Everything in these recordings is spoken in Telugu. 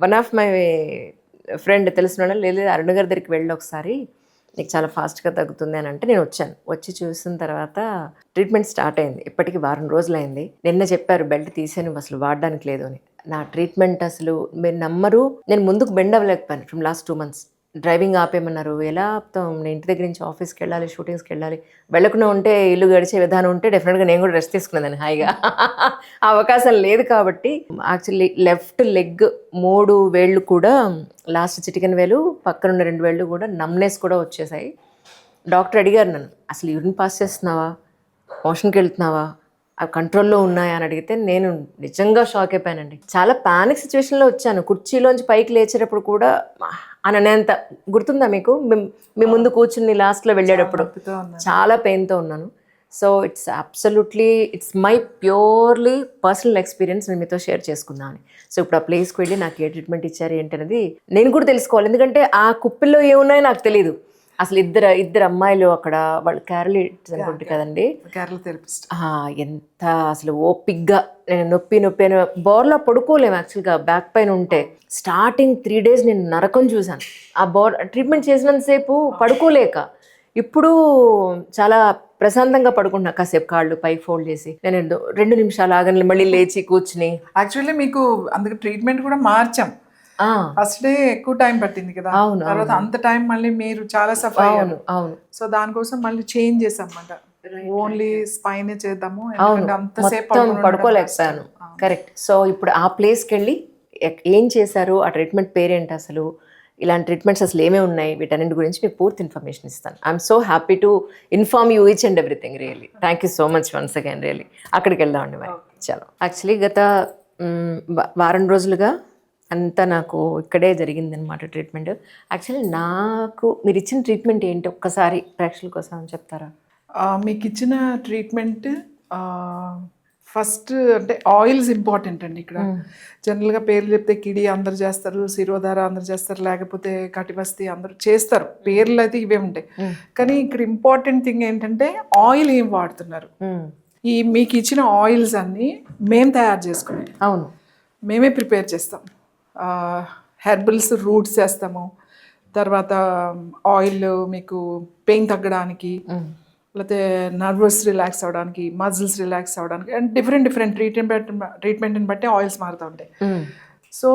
వన్ ఆఫ్ మై ఫ్రెండ్ తెలిసిన లేదు అరుణ గారి దగ్గరికి వెళ్ళి ఒకసారి నీకు చాలా ఫాస్ట్గా తగ్గుతుంది అని అంటే నేను వచ్చాను. వచ్చి చూసిన తర్వాత ట్రీట్మెంట్ స్టార్ట్ అయింది. ఇప్పటికి వారం రోజులైంది. నిన్న చెప్పారు బెల్ట్ తీసే నువ్వు అసలు వాడడానికి లేదు అని. నా ట్రీట్మెంట్ అసలు మీరు నమ్మరు, నేను ముందుకు బెండ్ అవ్వలేకపోయాను ఫ్రమ్ లాస్ట్ 2 months. డ్రైవింగ్ ఆపేయమన్నారు. ఎలా ఆపుతాం? నేను ఇంటి దగ్గర నుంచి ఆఫీస్కి వెళ్ళాలి, షూటింగ్స్కి వెళ్ళాలి. వెళ్ళకుండా ఉంటే ఇల్లు గడిచే విధానం ఉంటే డెఫినెట్గా నేను కూడా రెస్ట్ తీసుకునేదాన్ని హాయిగా. ఆ అవకాశం లేదు కాబట్టి యాక్చువల్లీ లెఫ్ట్ లెగ్ 3 వేళ్ళు కూడా లాస్ట్ చిటికెన్ వేలు పక్కనున్న 2 వేళ్ళు కూడా నమ్నెస్ కూడా వచ్చేసాయి. డాక్టర్ అడిగారు నన్ను, అసలు యూరిన్ పాస్ చేస్తున్నావా, మోషన్కి వెళ్తున్నావా, అవి కంట్రోల్లో ఉన్నాయా అని అడిగితే నేను నిజంగా షాక్ అయిపోయానండి. చాలా పానిక్ సిచ్యువేషన్లో వచ్చాను. కుర్చీలోంచి పైకి లేచేటప్పుడు కూడా అని అనేంత గుర్తుందా మీకు? మీ ముందు కూర్చుని లాస్ట్లో వెళ్ళేటప్పుడు చాలా పెయిన్తో ఉన్నాను. So it's absolutely it's my purely personal experience నేను మీతో షేర్ చేసుకున్నాను. సో ఇప్పుడు ఆ ప్లేస్కి వెళ్ళి నాకు ఏ ట్రీట్మెంట్ ఇచ్చారు ఏంటనేది నేను కూడా తెలుసుకోవాలి. ఎందుకంటే ఆ కుప్పిల్లో ఏమున్నాయో నాకు తెలియదు. అసలు ఇద్దరు అమ్మాయిలు అక్కడ, వాళ్ళు కేరళ అనుకుంటే కదండి, కేరళ థెరపిస్ట్. ఎంత అసలు ఓపిక్గా నేను నొప్పి అని బోర్లో పడుకోలేము. యాక్చువల్గా బ్యాక్ పైన ఉంటే స్టార్టింగ్ 3 days నేను నరకం చూశాను. ఆ ట్రీట్మెంట్ చేసినంతసేపు పడుకోలేక, ఇప్పుడు చాలా ప్రశాంతంగా పడుకుంటున్నా. కాసేపు కాళ్ళు పైకి ఫోల్డ్ చేసి నేను 2 నిమిషాలు ఆగని మళ్ళీ లేచి కూర్చుని. యాక్చువల్లీ మీకు అందుకే ట్రీట్మెంట్ కూడా మార్చాం. ఫస్ట్ డే ఎక్కువ టైం పట్టింది కదా, తర్వాత అంత టైం మళ్ళీ మీరు చాలా సఫర్ అయ్యారు. సో దానికోసం మళ్ళీ చేంజ్ చేసాం అన్నమాట. ఓన్లీ స్పైన్ చేద్దాము, అంతసేపు పడుకోలేకపోయాను. కరెక్ట్. సో ఇప్పుడు ఆ ప్లేస్కి వెళ్ళి ఏం చేశారు, ఆ ట్రీట్మెంట్ పేరేంటి, అసలు ఇలాంటి ట్రీట్మెంట్స్ అసలు ఏమేమి ఉన్నాయి, వీటన్నిటి గురించి మీకు పూర్తి ఇన్ఫర్మేషన్ ఇస్తాను. I'm so happy to inform you each and everything. Really thank you so much once again. Really అక్కడికి వెళ్దామండి మరి. చలో, యాక్చువల్లీ గత వారం రోజులుగా అంతా నాకు ఇక్కడే జరిగిందనమాట ట్రీట్మెంట్. యాక్చువల్లీ నాకు మీరు ఇచ్చిన ట్రీట్మెంట్ ఏంటి ఒక్కసారి ప్రేక్షకుల కోసం చెప్తారా? మీకు ఇచ్చిన ట్రీట్మెంట్ ఫస్ట్ అంటే ఆయిల్స్ ఇంపార్టెంట్ అండి. ఇక్కడ జనరల్గా పేర్లు చెప్తే కిడి అందరు చేస్తారు, శిరోధార అందరు చేస్తారు, లేకపోతే కటిబస్తి అందరు చేస్తారు. పేర్లు అయితే ఇవే ఉంటాయి. కానీ ఇక్కడ ఇంపార్టెంట్ థింగ్ ఏంటంటే ఆయిల్ ఏం వాడుతున్నారు. ఈ మీకు ఇచ్చిన ఆయిల్స్ అన్నీ మేము తయారు చేసుకున్నాం. అవును, మేమే ప్రిపేర్ చేస్తాం. హెర్బల్స్ రూట్స్ చేస్తాము. తర్వాత ఆయిల్ మీకు పెయిన్ తగ్గడానికి, లేకపోతే నర్వస్ రిలాక్స్ అవ్వడానికి, మజిల్స్ రిలాక్స్ అవ్వడానికి, అండ్ డిఫరెంట్ ట్రీట్మెంట్ని బట్టి ఆయిల్స్ మారుతూ ఉంటాయి. సో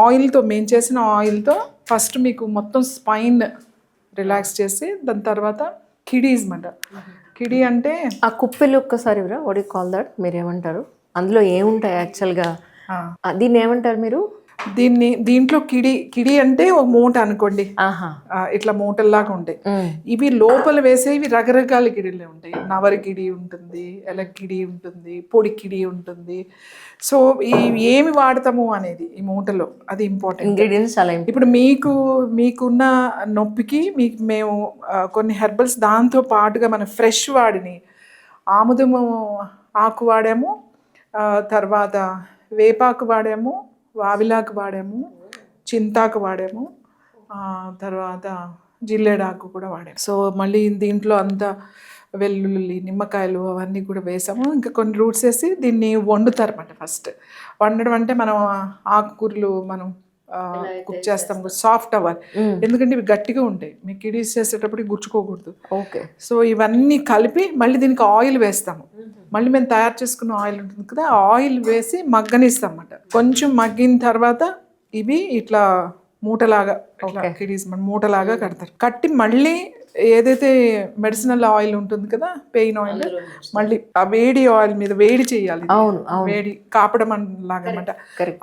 ఆయిల్తో మేము చేసిన ఆయిల్తో ఫస్ట్ మీకు మొత్తం స్పైన్ రిలాక్స్ చేసి, దాని తర్వాత కిడీస్ మాట. కిడీ అంటే ఆ కుప్పిలు ఒక్కసారి వాట్ యు కాల్ దట్, మీరు ఏమంటారు, అందులో ఏముంటాయి యాక్చువల్గా, దీన్ని ఏమంటారు మీరు? దీంట్లో కిడి అంటే ఒక మూట అనుకోండి, ఇట్లా మూటల్లాగా ఉంటాయి. ఇవి లోపల వేసేవి రకరకాల కిడీలే ఉంటాయి. నవరి కిడి ఉంటుంది, ఎలక్ కిడి ఉంటుంది, పొడి కిడి ఉంటుంది. సో ఏమి వాడతాము అనేది ఈ మూటలో అది ఇంపార్టెంట్ ఇంగ్రీడియంట్స్. అలా ఇప్పుడు మీకున్న నొప్పికి మేము కొన్ని హెర్బల్స్ దాంతో పాటుగా మనం ఫ్రెష్ వాడిని ఆముదము ఆకు వాడాము, తర్వాత వేపాకు వాడాము, వావిలాకు వాడాము, చింతాకు వాడాము, తర్వాత జిల్లేడాకు కూడా వాడాము. సో మళ్ళీ దీంట్లో అంతా వెల్లుల్లి, నిమ్మకాయలు అవన్నీ కూడా వేసాము. ఇంకా కొన్ని రూట్స్ వేసి దీన్ని వండుతారు అన్నమాట. ఫస్ట్ వండడం అంటే మనం ఆకుకూరలు మనం కుక్ చేస్తాం, సాఫ్ట్ అవ్వాలి. ఎందుకంటే ఇవి గట్టిగా ఉంటాయి, మీకు కిడీస్ చేసేటప్పుడు గుచ్చుకోకూడదు. ఓకే. సో ఇవన్నీ కలిపి మళ్ళీ దీనికి ఆయిల్ వేస్తాము. మళ్ళీ మేము తయారు చేసుకున్న ఆయిల్ ఉంటుంది కదా, ఆ ఆయిల్ వేసి మగ్గనిస్తాం అన్నమాట. కొంచెం మగ్గిన తర్వాత ఇవి ఇట్లా మూటలాగా, కిడీస్ మూటలాగా కడతారు. కట్టి మళ్ళీ ఏదైతే మెడిసినల్ ఆయిల్ ఉంటుంది కదా, పెయిన్ ఆయిల్, మళ్ళీ ఆ వేడి ఆయిల్ మీద వేడి చేయాలి. వేడి కాపడం లాగా అన్నమాట.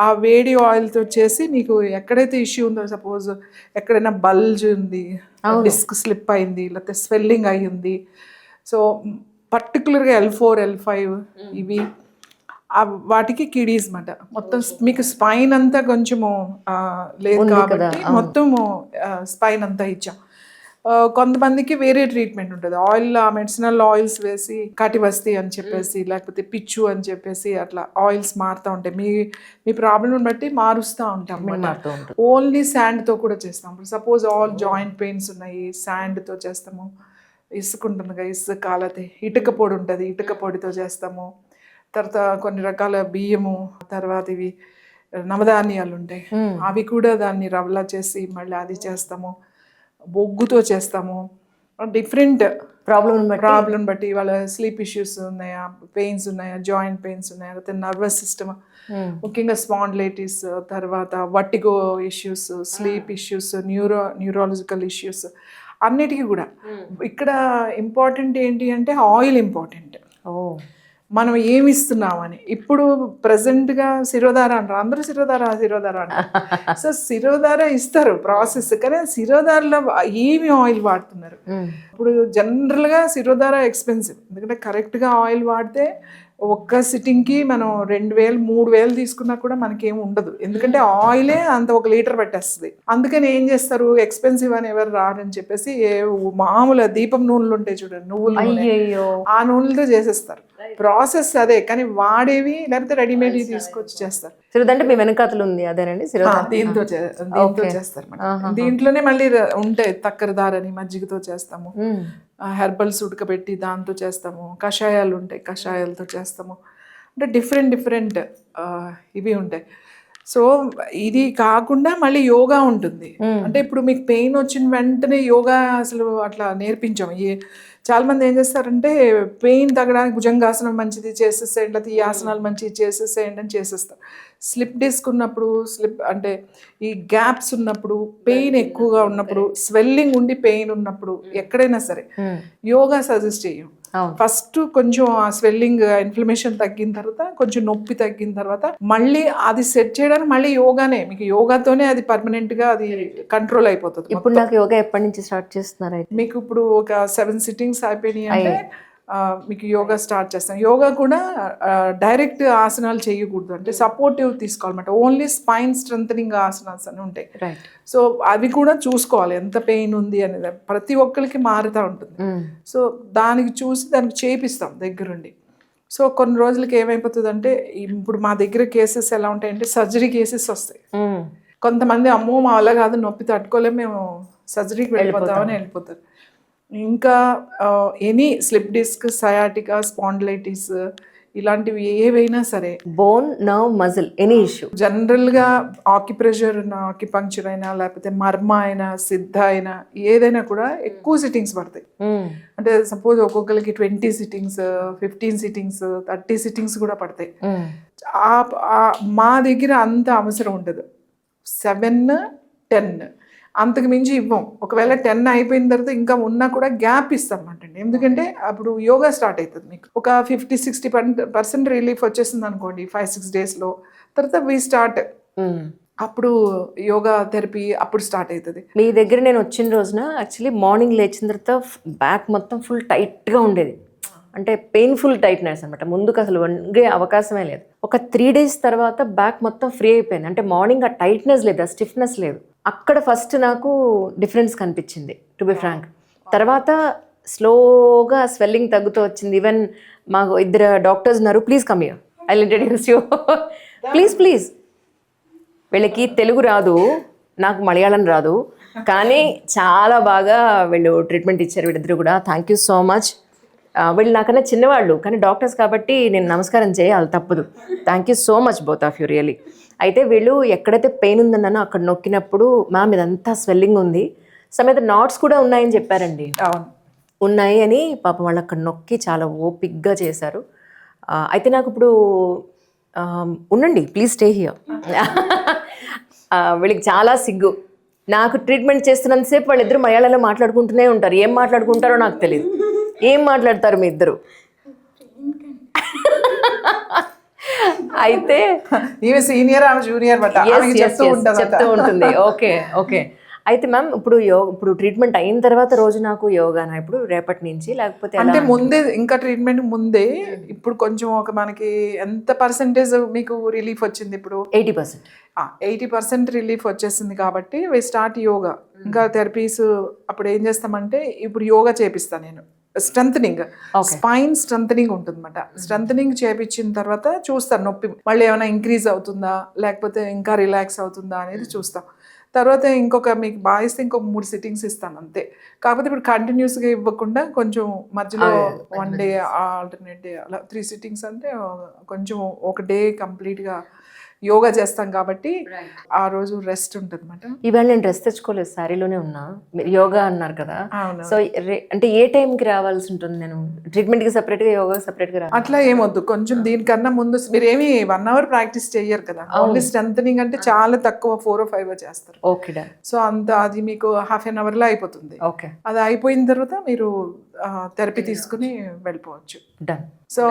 ఆ వేడి ఆయిల్తో చేసి మీకు ఎక్కడైతే ఇష్యూ ఉందో, సపోజ్ ఎక్కడైనా బల్జ్ ఉంది, డిస్క్ స్లిప్ అయింది, లేకపోతే స్వెల్లింగ్ అయ్యింది, సో పర్టికులర్గా L4, L5 ఇవి వాటికి కిడీస్ మాట. మొత్తం మీకు స్పైన్ అంతా కొంచెము లేదు కాబట్టి మొత్తము స్పైన్ అంతా ఇచ్చాం. కొంతమందికి వేరే ట్రీట్మెంట్ ఉంటుంది. మెడిసినల్ ఆయిల్స్ వేసి కటిబస్తి అని చెప్పేసి, లేకపోతే పిచ్చు అని చెప్పేసి అట్లా ఆయిల్స్ మారుతూ ఉంటాయి. మీ ప్రాబ్లమ్ బట్టి మారుస్తూ ఉంటాం. ఓన్లీ శాండ్తో కూడా చేస్తాం. సపోజ్ ఆల్ జాయింట్ పెయిన్స్ ఉన్నాయి, శాండ్తో చేస్తాము. ఇసుక ఉంటుంది కదా, ఇసుక కాలతే ఇటుక పొడి ఉంటుంది, ఇటుక పొడితో చేస్తాము. తర్వాత కొన్ని రకాల బియ్యము, తర్వాత ఇవి నవధాన్యాలు ఉంటాయి, అవి కూడా దాన్ని రవ్వలా చేసి మళ్ళీ అది చేస్తాము, బొగ్గుతో చేస్తాము. డిఫరెంట్ ప్రాబ్లం బట్టి వాళ్ళ స్లీప్ ఇష్యూస్ ఉన్నాయా, పెయిన్స్ ఉన్నాయా, జాయింట్ పెయిన్స్ ఉన్నాయా, లేకపోతే నర్వస్ సిస్టమ్, ముఖ్యంగా స్పాండిలైటిస్, తర్వాత vertigo issues, sleep issues, neurological issues, అన్నిటికీ కూడా ఇక్కడ ఇంపార్టెంట్ ఏంటి అంటే ఆయిల్ ఇంపార్టెంట్. మనం ఏమి ఇస్తున్నామని. ఇప్పుడు ప్రజెంట్గా శిరోధార అంటారు, అందరూ శిరోధార అంటారు. సో శిరోధార ఇస్తారు ప్రాసెస్, కానీ శిరోధారలో ఏమి ఆయిల్ వాడుతున్నారు. ఇప్పుడు జనరల్గా శిరోధార ఎక్స్పెన్సివ్, ఎందుకంటే కరెక్ట్గా ఆయిల్ వాడితే ఒక్క సిట్టింగ్కి మనం 2000 3000 తీసుకున్నా కూడా మనకేం ఉండదు, ఎందుకంటే ఆయిలే అంత 1 లీటర్ పెట్టేస్తుంది. అందుకని ఏం చేస్తారు, ఎక్స్పెన్సివ్ అని ఎవరు రారని చెప్పేసి మామూలు దీపం నూనెలు ఉంటాయి చూడండి, నువ్వుల నూనె, ఆ నూనెలతో చేసేస్తారు. ప్రాసెస్ అదే, కానీ వాడేవి లేకపోతే రెడీమేడ్ తీసుకొచ్చి చేస్తారు. అంటే మీ వెనకాతలు ఉంది అదేనండి, దీంతో చేస్తారు. దీంట్లోనే మళ్ళీ ఉంటాయి తక్కరదారని, మజ్జిగతో చేస్తాము, హెర్బల్స్ ఉడకబెట్టి దాంతో చేస్తాము, కషాయాలు ఉంటాయి కషాయాలతో చేస్తాము. అంటే డిఫరెంట్ ఇవి ఉంటాయి. సో ఇది కాకుండా మళ్ళీ యోగా ఉంటుంది. అంటే ఇప్పుడు మీకు పెయిన్ వచ్చిన వెంటనే యోగా అసలు అట్లా నేర్పించాము. చాలా మంది ఏం చేస్తారంటే పెయిన్ తగ్గడానికి భుజంగాసనం మంచిది చేసేసేయండి, లేకపోతే ఈ ఆసనాలు మంచిది చేసేసేయండి అని చేసేస్తారు. స్లిప్ డిస్క్ ఉన్నప్పుడు, అంటే ఈ గ్యాప్స్ ఉన్నప్పుడు, పెయిన్ ఎక్కువగా ఉన్నప్పుడు, స్వెల్లింగ్ ఉండి పెయిన్ ఉన్నప్పుడు ఎక్కడైనా సరే యోగా సజెస్ట్ చేయం. ఫస్ట్ కొంచెం ఆ స్వెల్లింగ్ ఇన్ఫ్లమేషన్ తగ్గిన తర్వాత, కొంచెం నొప్పి తగ్గిన తర్వాత మళ్ళీ అది సెట్ చేయడానికి మళ్ళీ యోగానే, మీకు యోగాతోనే అది పర్మనెంట్ గా అది కంట్రోల్ అయిపోతుంది. ఇప్పుడు నాకు యోగా ఎప్పటి నుంచి స్టార్ట్ చేస్తున్నారు? మీకు ఇప్పుడు ఒక 7 సిట్టింగ్స్ అయిపోయినాయి అంటే మీకు యోగా స్టార్ట్ చేస్తాం. యోగా కూడా డైరెక్ట్ ఆసనాలు చేయకూడదు, అంటే సపోర్టివ్ తీసుకోవాలన్నమాట. ఓన్లీ స్పైన్ స్ట్రెంథనింగ్ ఆసనాస్ అని ఉంటాయి. సో అవి కూడా చూసుకోవాలి, ఎంత పెయిన్ ఉంది అనేది ప్రతి ఒక్కరికి మారుతూ ఉంటుంది. సో దానికి చూసి దానికి చేపిస్తాం దగ్గరుండి. సో కొన్ని రోజులకి ఏమైపోతుంది అంటే, ఇప్పుడు మా దగ్గర కేసెస్ ఎలా ఉంటాయంటే సర్జరీ కేసెస్ వస్తాయి. కొంతమంది అమ్మో మా వల్ల కాదు, నొప్పి తట్టుకోలేము, మేము సర్జరీకి వెళ్ళిపోతామని వెళ్ళిపోతారు. ఇంకా any slip disc, sciatica, spondylitis, ఇలాంటివి ఏవైనా సరే, bone, nerve, muscle, any issue, జనరల్గా ఆక్యుప్రెషర్ అయినా, ఆక్యుపంక్చర్ అయినా, లేకపోతే మర్మ అయినా, సిద్ధ అయినా, ఏదైనా కూడా ఎక్కువ సిట్టింగ్స్ పడతాయి. అంటే సపోజ్ ఒక్కొక్కరికి 20 సిట్టింగ్స్, 15 సిట్టింగ్స్, 30 సిట్టింగ్స్ కూడా పడతాయి. మా దగ్గర అంత అవసరం ఉండదు. 7, 10 అంతకు మించి ఇవ్వం. ఒకవేళ 10 అయిపోయిన తర్వాత ఇంకా ఉన్నా కూడా గ్యాప్ ఇస్తాం అండి. ఎందుకంటే అప్పుడు యోగా స్టార్ట్ అవుతుంది. మీకు ఒక 50-60% రిలీఫ్ వచ్చేసింది అనుకోండి 5-6 డేస్లో, తర్వాత వీ స్టార్ట్, అప్పుడు యోగా థెరపీ అప్పుడు స్టార్ట్ అవుతుంది. మీ దగ్గర నేను వచ్చిన రోజున యాక్చువల్లీ మార్నింగ్ లేచిన తర్వాత బ్యాక్ మొత్తం ఫుల్ టైట్గా ఉండేది, అంటే పెయిన్ఫుల్ టైట్నెస్ అనమాట. ముందుకు అసలు వంగే అవకాశమే లేదు. ఒక 3 days తర్వాత బ్యాక్ మొత్తం ఫ్రీ అయిపోయింది. అంటే మార్నింగ్ ఆ టైట్నెస్ లేదు, ఆ స్టిఫ్నెస్ లేదు. అక్కడ ఫస్ట్ నాకు డిఫరెన్స్ కనిపించింది, టు బి ఫ్రాంక్. తర్వాత స్లోగా స్వెల్లింగ్ తగ్గుతూ వచ్చింది. ఈవెన్ మాకు 2 డాక్టర్స్ ఉన్నారు, please come here, I will introduce you, please. వీళ్ళకి తెలుగు రాదు, నాకు మలయాళం రాదు, కానీ చాలా బాగా వీళ్ళు ట్రీట్మెంట్ ఇచ్చారు వీళ్ళిద్దరు కూడా. Thank you so much. వీళ్ళు నాకన్నా చిన్నవాళ్ళు, కానీ డాక్టర్స్ కాబట్టి నేను నమస్కారం చేయాలి, తప్పదు. Thank you so much both of you, really. అయితే వీళ్ళు ఎక్కడైతే పెయిన్ ఉందన్నానో అక్కడ నొక్కినప్పుడు మ్యామ్ ఇదంతా స్వెల్లింగ్ ఉంది, సమేత నాట్స్ కూడా ఉన్నాయని చెప్పారండి. ఉన్నాయి అని పాపం వాళ్ళు అక్కడ నొక్కి చాలా ఓపిక్గా చేశారు. అయితే నాకు ఇప్పుడు ఉండండి, ప్లీజ్ స్టే హియర్. వీళ్ళకి చాలా సిగ్గు. నాకు ట్రీట్మెంట్ చేస్తున్నంతసేపు వాళ్ళిద్దరు మలయాళంలో మాట్లాడుకుంటూనే ఉంటారు. ఏం మాట్లాడుకుంటారో నాకు తెలియదు. ఏం మాట్లాడతారు మీ ఇద్దరు? అయితే సీనియర్, ఆమె జూనియర్ చెప్తూ ఉంటుంది. ఓకే. అయితే మ్యామ్ ఇప్పుడు ట్రీట్మెంట్ అయిన తర్వాత రోజు నాకు యోగానా ఇప్పుడు రేపటి నుంచి, లేకపోతే అంటే ముందే, ఇంకా ట్రీట్మెంట్ ముందే ఇప్పుడు కొంచెం ఒక మనకి ఎంత పర్సెంటేజ్ మీకు రిలీఫ్ వచ్చింది? ఇప్పుడు 80%. 80% రిలీఫ్ వచ్చేసింది కాబట్టి వి స్టార్ట్ యోగా. ఇంకా థెరపీస్ అప్పుడు ఏం చేస్తామంటే, ఇప్పుడు యోగా చేపిస్తాను నేను, స్ట్రెంథనింగ్, స్పైన్ స్ట్రెంథనింగ్ ఉంటుందన్నమాట. స్ట్రెంథనింగ్ చేపించిన తర్వాత చూస్తాను నొప్పి మళ్ళీ ఏమైనా ఇంక్రీజ్ అవుతుందా, లేకపోతే ఇంకా రిలాక్స్ అవుతుందా అనేది చూస్తాం. తర్వాత మీకు బాగా ఇస్తే ఇంకొక 3 సిట్టింగ్స్ ఇస్తాను అంతే. కాకపోతే ఇప్పుడు కంటిన్యూస్గా ఇవ్వకుండా కొంచెం మధ్యలో 1 డే, ఆల్టర్నేట్ డే, అలా 3 సిట్టింగ్స్ అంటే కొంచెం ఒక డే కంప్లీట్గా యోగా చేస్తాం కాబట్టి ఆ రోజు రెస్ట్ ఉంటుంది అనమాట. ఇవాళ నేను డ్రెస్ తెచ్చుకోలేదు, శారీలోనే ఉన్నా. మీరు యోగా అన్నారు కదా, అవును. సో అంటే ఏ టైంకి రావాల్సి ఉంటుంది? నేను ట్రీట్మెంట్కి సపరేట్గా, యోగా సపరేట్గా రావాలి? అట్లా ఏమొద్దు. కొంచెం దీనికన్నా ముందు మీరేమి 1 hour ప్రాక్టీస్ చెయ్యరు కదా, ఓన్లీ స్ట్రెంథనింగ్ అంటే చాలా తక్కువ 4 or 5 చేస్తారు. Okay done. సో అంత అది మీకు ½ an hour లో అయిపోతుంది. ఓకే అది అయిపోయిన తర్వాత మీరు థెరపీ తీసుకుని వెళ్ళిపోవచ్చు. డన్. సో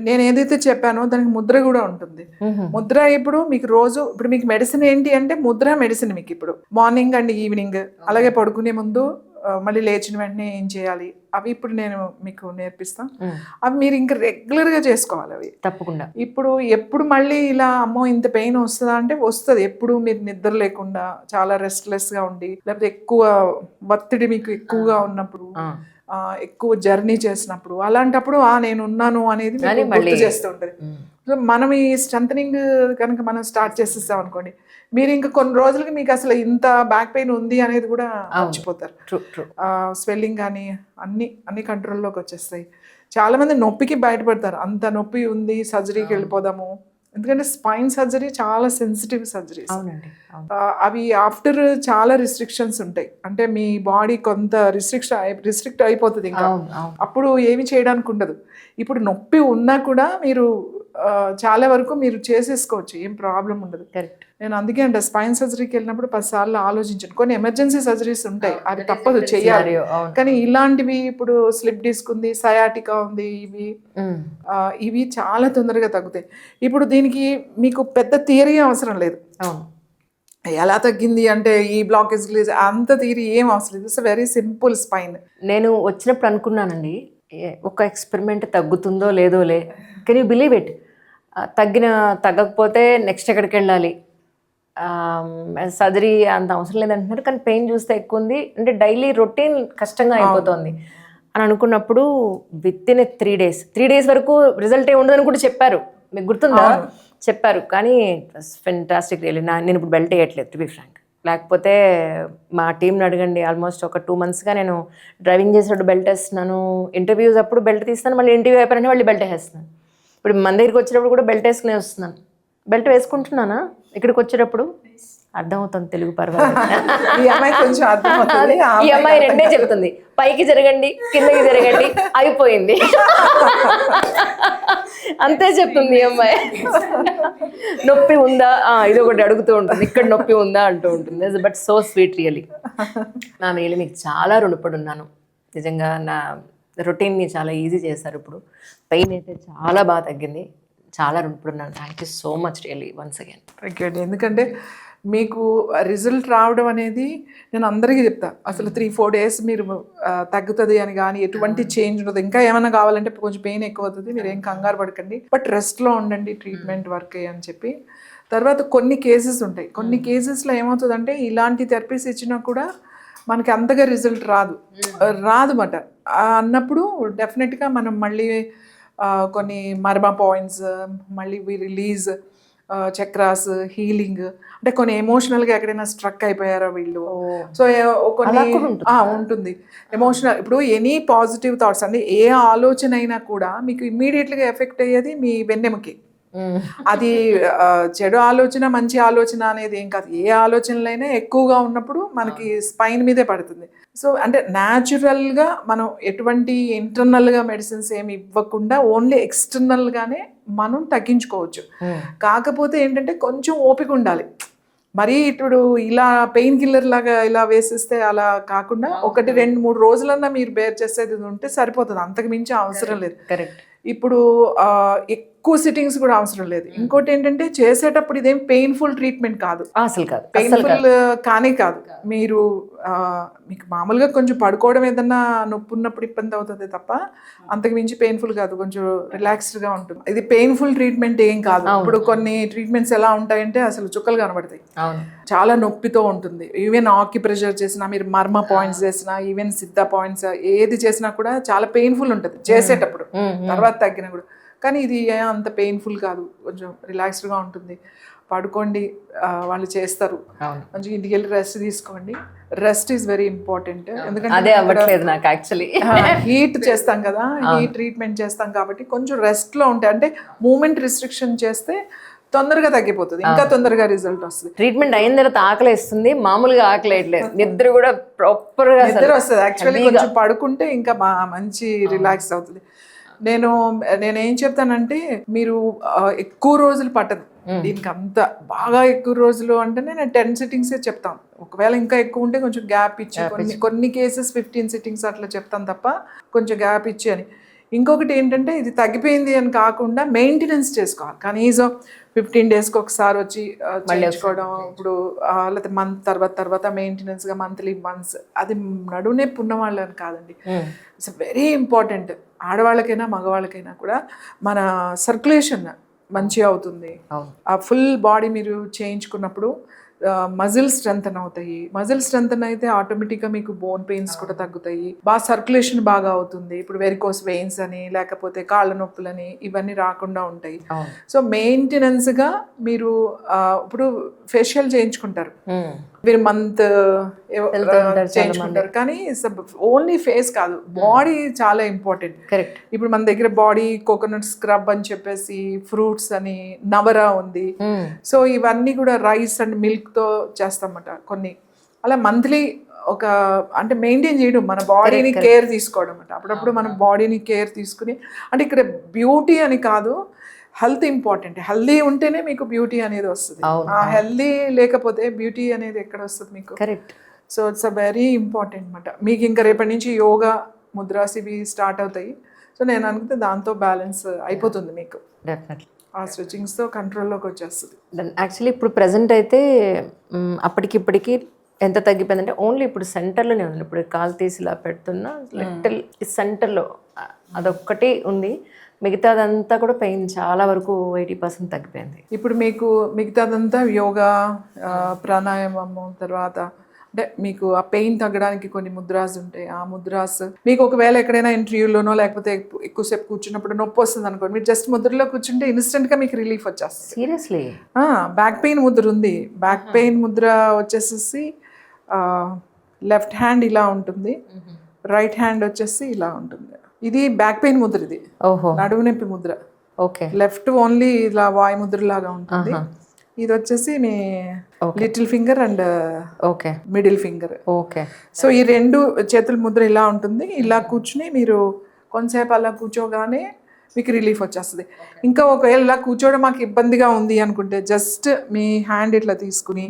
నేను ఏదైతే చెప్పానో దానికి ముద్ర కూడా ఉంటుంది. ముద్ర ఇప్పుడు మీకు రోజు, ఇప్పుడు మీకు మెడిసిన్ ఏంటి అంటే ముద్ర మెడిసిన్ మీకు ఇప్పుడు మార్నింగ్ అండ్ ఈవినింగ్, అలాగే పడుకునే ముందు, మళ్ళీ లేచిన వెంటనే ఏం చేయాలి, అవి ఇప్పుడు నేను మీకు నేర్పిస్తాను. అవి మీరు ఇంకా రెగ్యులర్గా చేసుకోవాలి అవి తప్పకుండా. ఇప్పుడు ఎప్పుడు మళ్ళీ ఇలా అమ్మో ఇంత పెయిన్ వస్తుందా అంటే వస్తుంది. ఎప్పుడు మీరు నిద్ర లేకుండా చాలా రెస్ట్లెస్గా ఉండి, లేకపోతే ఎక్కువ ఒత్తిడి మీకు ఎక్కువగా ఉన్నప్పుడు, ఎక్కువ జర్నీ చేసినప్పుడు, అలాంటప్పుడు నేను ఉన్నాను అనేది గుర్తు చేస్తూ ఉంటుంది. సో మనం ఈ స్ట్రెంథనింగ్ కనుక మనం స్టార్ట్ చేసేస్తాం అనుకోండి, మీరు ఇంకా కొన్ని రోజులకి మీకు అసలు ఇంత బ్యాక్ పెయిన్ ఉంది అనేది కూడా మర్చిపోతారు. స్వెల్లింగ్ కానీ అన్ని కంట్రోల్లోకి వచ్చేస్తాయి. చాలా మంది నొప్పికి బయటపడతారు, అంత నొప్పి ఉంది సర్జరీకి వెళ్ళిపోదాము. ఎందుకంటే స్పైన్ సర్జరీ చాలా సెన్సిటివ్ సర్జరీస్. అవి ఆఫ్టర్ చాలా రిస్ట్రిక్షన్స్ ఉంటాయి. అంటే మీ బాడీ కొంత రిస్ట్రిక్ట్ అయిపోతుంది, ఇంకా అప్పుడు ఏమి చేయడానికి ఉండదు. ఇప్పుడు నొప్పి ఉన్నా కూడా మీరు చాలా వరకు మీరు చేసేసుకోవచ్చు, ఏం ప్రాబ్లం ఉండదు. కరెక్ట్. నేను అందుకే అంటే స్పైన్ సర్జరీకి వెళ్ళినప్పుడు 10 సార్లు ఆలోచించాను. కొన్ని ఎమర్జెన్సీ సర్జరీస్ ఉంటాయి, అది తప్పదు చేయాలి. కానీ ఇలాంటివి ఇప్పుడు స్లిప్ డిస్క్ ఉంది, సయాటికా ఉంది, ఇవి చాలా తొందరగా తగ్గుతాయి. ఇప్పుడు దీనికి మీకు పెద్ద థియరీ అవసరం లేదు. ఎలా తగ్గింది అంటే ఈ బ్లాకేజ్ అంత థియరీ ఏం అవసరం లేదు. It's very simple spine. నేను వచ్చినప్పుడు అనుకున్నానండి, ఒక ఎక్స్పెరిమెంట్ తగ్గుతుందో లేదో కెన్ యూ బిలీవ్ ఇట్? తగ్గకపోతే నెక్స్ట్ ఎక్కడికి వెళ్ళాలి, సర్జరీ అంత అవసరం లేదంటున్నారు, కానీ పెయిన్ చూస్తే ఎక్కువ ఉంది, అంటే డైలీ రొటీన్ కష్టంగా అయిపోతుంది అని అనుకున్నప్పుడు విత్ ఇన్ 3 days వరకు రిజల్ట్ ఏ ఉండదని కూడా చెప్పారు. మీకు గుర్తుందా? చెప్పారు. కానీ ఫెంటాస్టిక్ రియల్లీ. నేను ఇప్పుడు బెల్ట్ వేయట్లేదు, టు బి ఫ్రాంక్. లేకపోతే మా టీంని అడగండి, ఆల్మోస్ట్ ఒక 2 monthsగా నేను డ్రైవింగ్ చేసేటప్పుడు బెల్ట్ వేస్తున్నాను, ఇంటర్వ్యూస్ అప్పుడు బెల్ట్ తీస్తాను, మళ్ళీ ఇంటర్వ్యూ అయిపోయిన మళ్ళీ బెల్ట్ వేస్తున్నాను. ఇప్పుడు మన దగ్గరికి వచ్చేటప్పుడు కూడా బెల్ట్ వేసుకునే వస్తున్నాను. బెల్ట్ వేసుకుంటున్నానా ఇక్కడికి వచ్చేటప్పుడు? అర్థమవుతుంది తెలుగు, పర్వాలేదు. ఈ అమ్మాయి రెండే చెప్తుంది, పైకి జరగండి, కిందకి జరగండి, అయిపోయింది, అంతే చెప్తుంది ఈ అమ్మాయి. నొప్పి ఉందా, ఇది ఒకటి అడుగుతూ ఉంటుంది, ఇక్కడ నొప్పి ఉందా అంటూ ఉంటుంది. But so sweet really. నా మేలు మీకు చాలా రుణపడి ఉన్నాను నిజంగా. నా రొటీన్ని చాలా ఈజీ చేశారు. ఇప్పుడు పెయిన్ అయితే చాలా బాగా తగ్గింది, చాలా రుణపడి ఉన్నాను. Thank you so much really once again. Thank you అండి. ఎందుకంటే మీకు రిజల్ట్ రావడం అనేది నేను అందరికీ చెప్తా, అసలు 3-4 days మీరు తగ్గుతుంది అని కానీ ఎటువంటి చేంజ్ ఉండదు. ఇంకా ఏమైనా కావాలంటే కొంచెం పెయిన్ ఎక్కువ అవుతుంది, మీరు ఏం కంగారు పడకండి, బట్ రెస్ట్లో ఉండండి, ట్రీట్మెంట్ వర్క్ అని చెప్పి. తర్వాత కొన్ని కేసెస్ ఉంటాయి, కొన్ని కేసెస్లో ఏమవుతుందంటే ఇలాంటి థెరపీస్ ఇచ్చినా కూడా మనకి అంతగా రిజల్ట్ రాదన్నమాట. అన్నప్పుడు డెఫినెట్గా మనం మళ్ళీ కొన్ని మర్మ పాయింట్స్, మళ్ళీ రిలీజ్, చక్రాస్, హీలింగ్, అంటే కొన్ని ఎమోషనల్గా ఎక్కడైనా స్ట్రక్ అయిపోయారో వీళ్ళు, సో కొన్ని ఉంటుంది ఎమోషనల్. ఇప్పుడు ఎనీ పాజిటివ్ థాట్స్ అంటే ఏ ఆలోచన అయినా కూడా మీకు ఇమ్మీడియట్గా ఎఫెక్ట్ అయ్యేది మీ వెన్నెముకి. అది చెడు ఆలోచన మంచి ఆలోచన అనేది ఏం కాదు, ఏ ఆలోచనలైనా ఎక్కువగా ఉన్నప్పుడు మనకి స్పైన్ మీదే పడుతుంది. సో అంటే న్యాచురల్గా మనం ఎటువంటి ఇంటర్నల్గా మెడిసిన్స్ ఏమి ఇవ్వకుండా ఓన్లీ ఎక్స్టర్నల్గానే మనం తగ్గించుకోవచ్చు. కాకపోతే ఏంటంటే కొంచెం ఓపిక ఉండాలి. మరీ ఇప్పుడు ఇలా పెయిన్ కిల్లర్ లాగా ఇలా వేసిస్తే అలా కాకుండా 1-2-3 రోజులన్నా మీరు బేర్ చేసేది ఉంటే సరిపోతుంది, అంతకు మించి అవసరం లేదు. ఇప్పుడు ఎక్కువ సిట్టింగ్స్ కూడా అవసరం లేదు. ఇంకోటి ఏంటంటే చేసేటప్పుడు ఇదేం పెయిన్ఫుల్ ట్రీట్మెంట్ కాదు, అసలు కాదు, పెయిన్ఫుల్ కానీ కాదు. మీరు మీకు మామూలుగా కొంచెం పడుకోవడం ఏదన్నా నొప్పి ఉన్నప్పుడు ఇబ్బంది అవుతుంది తప్ప అంతకు మించి పెయిన్ఫుల్ కాదు, కొంచెం రిలాక్స్డ్గా ఉంటుంది. ఇది పెయిన్ఫుల్ ట్రీట్మెంట్ ఏం కాదు. ఇప్పుడు కొన్ని ట్రీట్మెంట్స్ ఎలా ఉంటాయంటే అసలు చుక్కలు కనబడతాయి, చాలా నొప్పితో ఉంటుంది. ఈవెన్ ఆక్యుప్రెషర్ చేసినా, మీరు మర్మ పాయింట్స్ చేసినా, ఈవెన్ సిద్ధ పాయింట్స్ ఏది చేసినా కూడా చాలా పెయిన్ఫుల్ ఉంటుంది చేసేటప్పుడు, తర్వాత తగ్గినా కూడా. కానీ ఇది అంత పెయిన్ఫుల్ కాదు, కొంచెం రిలాక్స్డ్గా ఉంటుంది. పడుకోండి, వాళ్ళు చేస్తారు. కొంచెం ఇంటికి వెళ్ళి రెస్ట్ తీసుకోండి. Rest is very important. ఎందుకంటే హీట్ చేస్తాం కదా, హీట్ ట్రీట్మెంట్ చేస్తాం కాబట్టి కొంచెం రెస్ట్లో ఉంటాయి. అంటే మూమెంట్ రిస్ట్రిక్షన్ చేస్తే తొందరగా తగ్గిపోతుంది, ఇంకా తొందరగా రిజల్ట్ వస్తుంది. ట్రీట్మెంట్ అయిన తర్వాత ఆకలి వేస్తుంది, మామూలుగా ఆకలి వేయట్లేదు, నిద్ర కూడా ప్రాపర్ గా నిద్ర వస్తుంది. యాక్చువల్లీ కొంచెం పడుకుంటే ఇంకా మంచి రిలాక్స్ అవుతుంది. నేనేం చెప్తానంటే మీరు ఎక్కువ రోజులు పట్టదు దీనికి, అంత బాగా ఎక్కువ రోజులు అంటే నేను 10 sittings చెప్తాను. ఒకవేళ ఇంకా ఎక్కువ ఉంటే కొంచెం గ్యాప్ ఇచ్చి, కొన్ని కేసెస్ 15 sittings అట్లా చెప్తాను తప్ప కొంచెం గ్యాప్ ఇచ్చి అని. ఇంకొకటి ఏంటంటే ఇది తగ్గిపోయింది అని కాకుండా మెయింటెనెన్స్ చేసుకోవాలి. కనీసం 15 daysకి ఒకసారి వచ్చి చేయించుకోవడం. ఇప్పుడు లేకపోతే మంత్ తర్వాత మెయింటెనెన్స్గా మంత్లీ వన్స్. అది నడువు నొప్పి ఉన్న వాళ్ళని కాదండి, ఇట్స్ వెరీ ఇంపార్టెంట్. ఆడవాళ్ళకైనా మగవాళ్ళకైనా కూడా మన సర్క్యులేషన్ మంచిగా అవుతుంది. ఆ ఫుల్ బాడీ మీరు చేయించుకున్నప్పుడు మజిల్ స్ట్రెంథన్ అవుతాయి. మజిల్ స్ట్రెంథన్ అయితే ఆటోమేటిక్గా మీకు బోన్ పెయిన్స్ కూడా తగ్గుతాయి, బాగా సర్క్యులేషన్ బాగా అవుతుంది. ఇప్పుడు వెరికోస్ వెయిన్స్ అని లేకపోతే కాళ్ళ నొప్పులని ఇవన్నీ రాకుండా ఉంటాయి. సో మెయింటెనెన్స్గా మీరు ఇప్పుడు ఫేషియల్ చేయించుకుంటారు, మీరు మంత్ చేయించుకుంటారు, కానీ ఓన్లీ ఫేస్ కాదు, బాడీ చాలా ఇంపార్టెంట్. కరెక్ట్. ఇప్పుడు మన దగ్గర బాడీ కోకోనట్ స్క్రబ్ అని చెప్పేసి, ఫ్రూట్స్ అని, నవరా ఉంది. సో ఇవన్నీ కూడా రైస్ అండ్ మిల్క్తో చేస్తామట కొన్ని. అలా మంత్లీ ఒక అంటే మెయింటైన్ చేయడం, మన బాడీని కేర్ తీసుకోవడం అన్నమాట. అప్పుడప్పుడు మన బాడీని కేర్ తీసుకుని, అంటే ఇక్కడ బ్యూటీ అని కాదు, హెల్త్ ఇంపార్టెంట్. హెల్దీ ఉంటేనే మీకు బ్యూటీ అనేది వస్తుంది. ఆ హెల్దీ లేకపోతే బ్యూటీ అనేది ఎక్కడ వస్తుంది మీకు? Correct. So it's a very important అనమాట. మీకు ఇంకా రేపటి నుంచి యోగా ముద్రాస్ ఇవి స్టార్ట్ అవుతాయి. సో నేను అనుకుంటే దాంతో బ్యాలెన్స్ అయిపోతుంది మీకు. డెఫినెట్లీ ఆ స్ట్రెచింగ్స్తో కంట్రోల్లోకి వచ్చేస్తుంది. యాక్చువల్లీ ఇప్పుడు ప్రజెంట్ అయితే అప్పటికిప్పటికి ఎంత తగ్గిపోయిందంటే ఓన్లీ ఇప్పుడు సెంటర్లోనే ఉంది. ఇప్పుడు కాలు తీసి ఇలా పెడుతున్నా లిటిల్ సెంటర్లో అదొక్కటి ఉంది, మిగతాదంతా కూడా పెయిన్ చాలా వరకు 80% తగ్గిపోయింది. ఇప్పుడు మీకు మిగతాదంతా యోగా, ప్రాణాయామము, తర్వాత అంటే మీకు ఆ పెయిన్ తగ్గడానికి కొన్ని ముద్రాస్ ఉంటాయి. ఆ ముద్రాస్ మీకు ఒకవేళ ఎక్కడైనా ఇంటర్వ్యూలోనో లేకపోతే ఎక్కువసేపు కూర్చున్నప్పుడు నొప్పి వస్తుంది అనుకోండి, మీరు జస్ట్ ముద్రలో కూర్చుంటే ఇన్స్టెంట్గా మీకు రిలీఫ్ వచ్చేస్తుంది. సీరియస్లీ? బ్యాక్ పెయిన్ ముద్ర ఉంది. బ్యాక్ పెయిన్ ముద్ర వచ్చేసేసి లెఫ్ట్ హ్యాండ్ ఇలా ఉంటుంది, రైట్ హ్యాండ్ వచ్చేసి ఇలా ఉంటుంది. ఇది బ్యాక్ పెయిన్ ముద్ర, ఇది నడుము నొప్పి ముద్ర. ఓకే. లెఫ్ట్ ఓన్లీ ఇలా వాయు ముద్ర లాగా ఉంటుంది. ఇది వచ్చేసి మీ little finger and okay middle finger. Okay. So ఈ రెండు చేతుల ముద్ర ఇలా ఉంటుంది. ఇలా కూర్చుని మీరు కొంతసేపు అలా కూర్చోగానే మీకు రిలీఫ్ వచ్చేస్తుంది. ఇంకా ఒకవేళ ఇలా కూర్చోవడం మాకు ఇబ్బందిగా ఉంది అనుకుంటే జస్ట్ మీ హ్యాండ్ ఇట్లా తీసుకుని,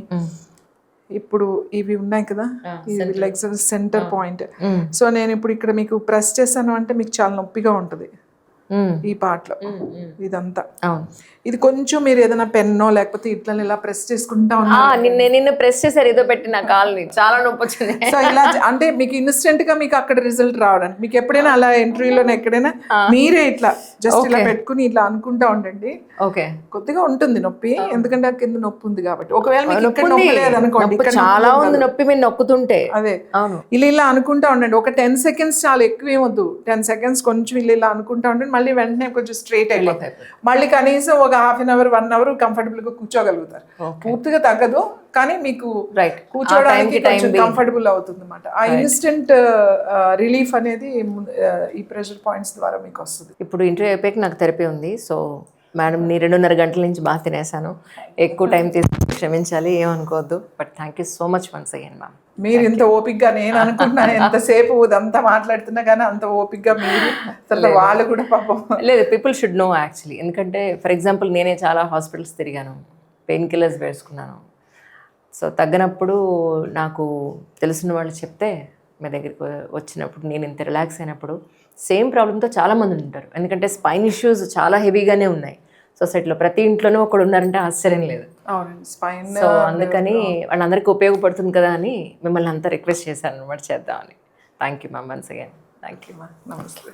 ఇప్పుడు ఇవి ఉన్నాయి కదా, ఇవి లెగ్స్ సెంటర్ పాయింట్. సో నేను ఇప్పుడు ఇక్కడ మీకు ప్రెస్ చేశాను అంటే మీకు చాలా నొప్పిగా ఉంటుంది ఈ పార్ట్లో ఇదంతా. ఇది కొంచెం మీరు ఏదైనా పెన్నో లేకపోతే ఇట్లా ఇలా ప్రెస్ చేసుకుంటా నిన్న ప్రెస్ చేశారు ఏదో పెట్టి నా కాల్ని, చాలా నొప్పి వచ్చింది. సో ఇలా అంటే మీకు ఇన్స్టెంట్ గా మీకు అక్కడ రిజల్ట్ రావడానికి, మీకు ఎప్పుడైనా అలా ఇంటర్వ్యూలోనే ఎక్కడైనా మీరే ఇట్లా జస్ట్ ఇలా పెట్టుకుని ఇట్లా అనుకుంటా ఉండండి. ఓకే. కొద్దిగా ఉంటుంది నొప్పి, ఎందుకంటే కింద నొప్పి ఉంది కాబట్టి. ఒకవేళ మీకు ఇక్కడ నొప్పి లేదనుకోండి, చాలా ఉంది నొప్పి మీరు నొక్కుతుంటే, అదే ఇలా అనుకుంటా ఉండండి. ఒక 10 seconds చాలా ఎక్కువ ఏమొద్దు, 10 seconds కొంచెం ఇలా అనుకుంటా ఉండండి. మళ్ళీ వెంటనే కొంచెం స్ట్రైట్ అయిపోతాయి. మళ్ళీ కనీసం ఒక ½ hour 1 hour కంఫర్టబుల్ గా కూర్చోగలుగుతారు. పూర్తిగా తగ్గదు కానీ మీకు కూర్చోడానికి కొంచెం కంఫర్టబుల్ అవుతుంది అన్నమాట. ఆ ఇన్స్టెంట్ రిలీఫ్ అనేది ఈ ప్రెషర్ పాయింట్స్ ద్వారా మీకు వస్తుంది. ఇప్పుడు ఇంటర్వ్యూ అయిపోయాక నాకు థెరపీ ఉంది. సో మేడం, నీ 2.5 గంటల నుంచి బాగా తినేసాను, ఎక్కువ టైం తీసుకుని క్షమించాలి, ఏమనుకోవద్దు. But thank you so much once again ma'am. మీరు ఇంత ఓపిక్గా, నేను అనుకుంటున్నాను ఎంతసేపు ఇదంతా మాట్లాడుతున్నా కానీ అంత ఓపిక్గా మీరు, తర్వాత వాళ్ళు కూడా పాపం. లేదు, పీపుల్ షుడ్ నో యాక్చువల్లీ. ఎందుకంటే ఫర్ ఎగ్జాంపుల్ నేనే చాలా హాస్పిటల్స్ తిరిగాను, పెయిన్ కిల్లర్స్ వేసుకున్నాను. సో తగ్గినప్పుడు నాకు తెలిసిన వాళ్ళు చెప్తే మీ దగ్గరికి వచ్చినప్పుడు నేను ఇంత రిలాక్స్ అయినప్పుడు, సేమ్ ప్రాబ్లంతో చాలామంది ఉంటారు. ఎందుకంటే స్పైన్ ఇష్యూస్ చాలా హెవీగానే ఉన్నాయి సొసైటీలో, ప్రతి ఇంట్లోనూ ఒకడు ఉన్నారంటే ఆశ్చర్యం లేదు. సో అందుకని వాళ్ళందరికీ ఉపయోగపడుతుంది కదా అని మిమ్మల్ని అంతా రిక్వెస్ట్ చేశాను అనమాట చేద్దామని. Thank you ma'am once again. Thank you ma'am. నమస్తే.